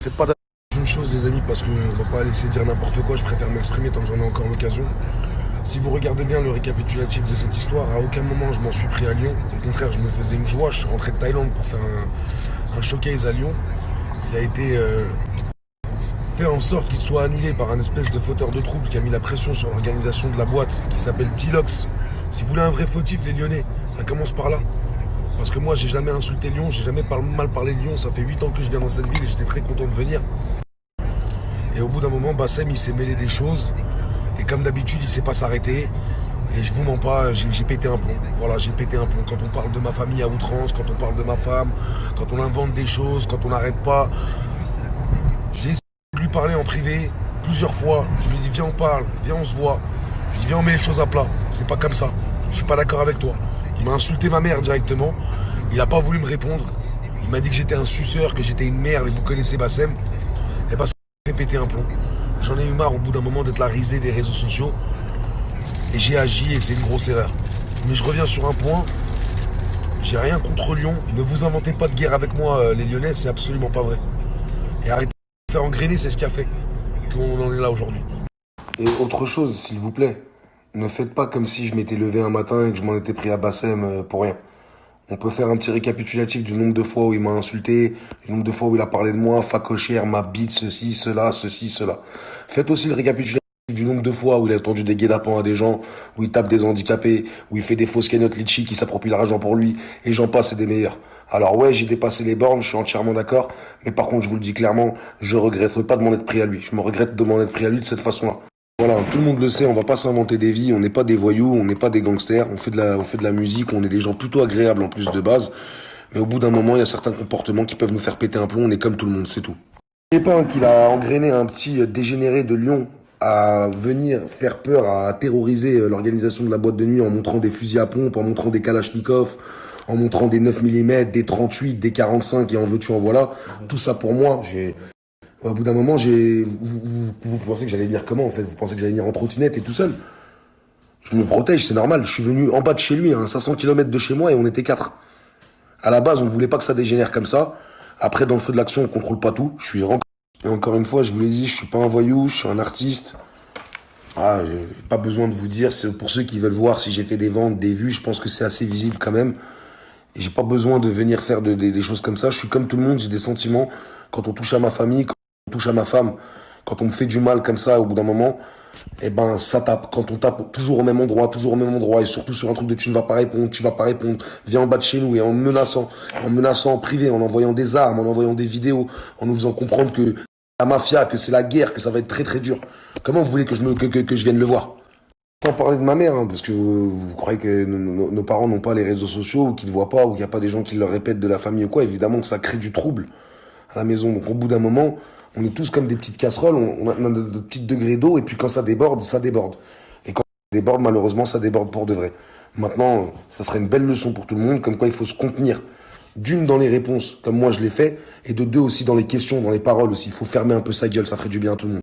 Faites pas une chose les amis parce qu'on va pas laisser dire n'importe quoi, je préfère m'exprimer tant que j'en ai encore l'occasion. Si vous regardez bien le récapitulatif de cette histoire, à aucun moment je m'en suis pris à Lyon. Au contraire, je me faisais une joie, je suis rentré de Thaïlande pour faire un showcase à Lyon. Il a été fait en sorte qu'il soit annulé par un espèce de fauteur de trouble qui a mis la pression sur l'organisation de la boîte qui s'appelle Dilox. Si vous voulez un vrai fautif les Lyonnais, ça commence par là. Parce que moi j'ai jamais insulté Lyon, j'ai jamais mal parlé de Lyon, ça fait 8 ans que je viens dans cette ville et j'étais très content de venir. Et au bout d'un moment, Bassem il s'est mêlé des choses. Et comme d'habitude, il sait pas s'arrêter. Et je vous mens pas, j'ai pété un plomb. Voilà, j'ai pété un plomb. Quand on parle de ma famille à outrance, quand on parle de ma femme, quand on invente des choses, quand on n'arrête pas. J'ai essayé de lui parler en privé plusieurs fois. Je lui ai dit viens on parle, viens on se voit. Je lui ai dit viens on met les choses à plat. C'est pas comme ça. Je suis pas d'accord avec toi. Il m'a insulté ma mère directement. Il a pas voulu me répondre. Il m'a dit que j'étais un suceur, que j'étais une merde. Et vous connaissez Bassem. Et Bassem m'a fait péter un plomb. J'en ai eu marre au bout d'un moment d'être la risée des réseaux sociaux. Et j'ai agi et c'est une grosse erreur. Mais je reviens sur un point. J'ai rien contre Lyon. Ne vous inventez pas de guerre avec moi, les Lyonnais, c'est absolument pas vrai. Et arrêtez de faire engrainer, c'est ce qui a fait qu'on en est là aujourd'hui. Et autre chose, s'il vous plaît, ne faites pas comme si je m'étais levé un matin et que je m'en étais pris à Bassem pour rien. On peut faire un petit récapitulatif du nombre de fois où il m'a insulté, du nombre de fois où il a parlé de moi, facochère, ma bite, ceci, cela. Faites aussi le récapitulatif du nombre de fois où il a tendu des guet-apens à des gens, où il tape des handicapés, où il fait des fausses cagnottes litchi qui s'approprient l'argent pour lui, et j'en passe et des meilleurs. Alors ouais, j'ai dépassé les bornes, je suis entièrement d'accord, mais par contre, je vous le dis clairement, je regrette pas de m'en être pris à lui. Je me regrette de m'en être pris à lui de cette façon-là. Voilà, tout le monde le sait, on va pas s'inventer des vies, on n'est pas des voyous, on n'est pas des gangsters, on fait de la musique, on est des gens plutôt agréables en plus de base. Mais au bout d'un moment, il y a certains comportements qui peuvent nous faire péter un plomb, on est comme tout le monde, c'est tout. C'est pas qu'il a engrainé un petit dégénéré de Lyon à venir faire peur, à terroriser l'organisation de la boîte de nuit en montrant des fusils à pompe, en montrant des kalachnikovs, en montrant des 9 mm, des 38, des 45 et en veux-tu en voilà. Tout ça pour moi, au bout d'un moment, vous pensez que j'allais venir comment en fait? Vous pensez que j'allais venir en trottinette et tout seul? Je me protège, c'est normal. Je suis venu en bas de chez lui, à 500 km de chez moi et on était 4. À la base, on ne voulait pas que ça dégénère comme ça. Après, dans le feu de l'action, on contrôle pas tout. Et encore une fois, je vous l'ai dit, je suis pas un voyou, je suis un artiste. Ah, j'ai pas besoin de vous dire, c'est pour ceux qui veulent voir si j'ai fait des ventes, des vues, je pense que c'est assez visible quand même. Et j'ai pas besoin de venir faire des choses comme ça. Je suis comme tout le monde, j'ai des sentiments. Quand on touche à ma famille, quand on touche à ma femme, quand on me fait du mal comme ça, au bout d'un moment, eh ben, ça tape. Quand on tape toujours au même endroit, et surtout sur un truc de tu ne vas pas répondre, tu vas pas répondre, viens en bas de chez nous, et en menaçant en privé, en envoyant des armes, en envoyant des vidéos, en nous faisant comprendre que la mafia, que c'est la guerre, que ça va être très très dur. Comment vous voulez que je vienne le voir? Sans parler de ma mère, hein, parce que vous croyez que nos parents n'ont pas les réseaux sociaux, ou qu'ils ne voient pas, ou qu'il n'y a pas des gens qui leur répètent de la famille ou quoi. Évidemment que ça crée du trouble à la maison. Donc au bout d'un moment, on est tous comme des petites casseroles, on a de petits degrés d'eau, et puis quand ça déborde, ça déborde. Et quand ça déborde, malheureusement, ça déborde pour de vrai. Maintenant, ça serait une belle leçon pour tout le monde, comme quoi il faut se contenir. D'une, dans les réponses, comme moi je l'ai fait, et de deux aussi dans les questions, dans les paroles aussi. Il faut fermer un peu sa gueule, ça ferait du bien à tout le monde.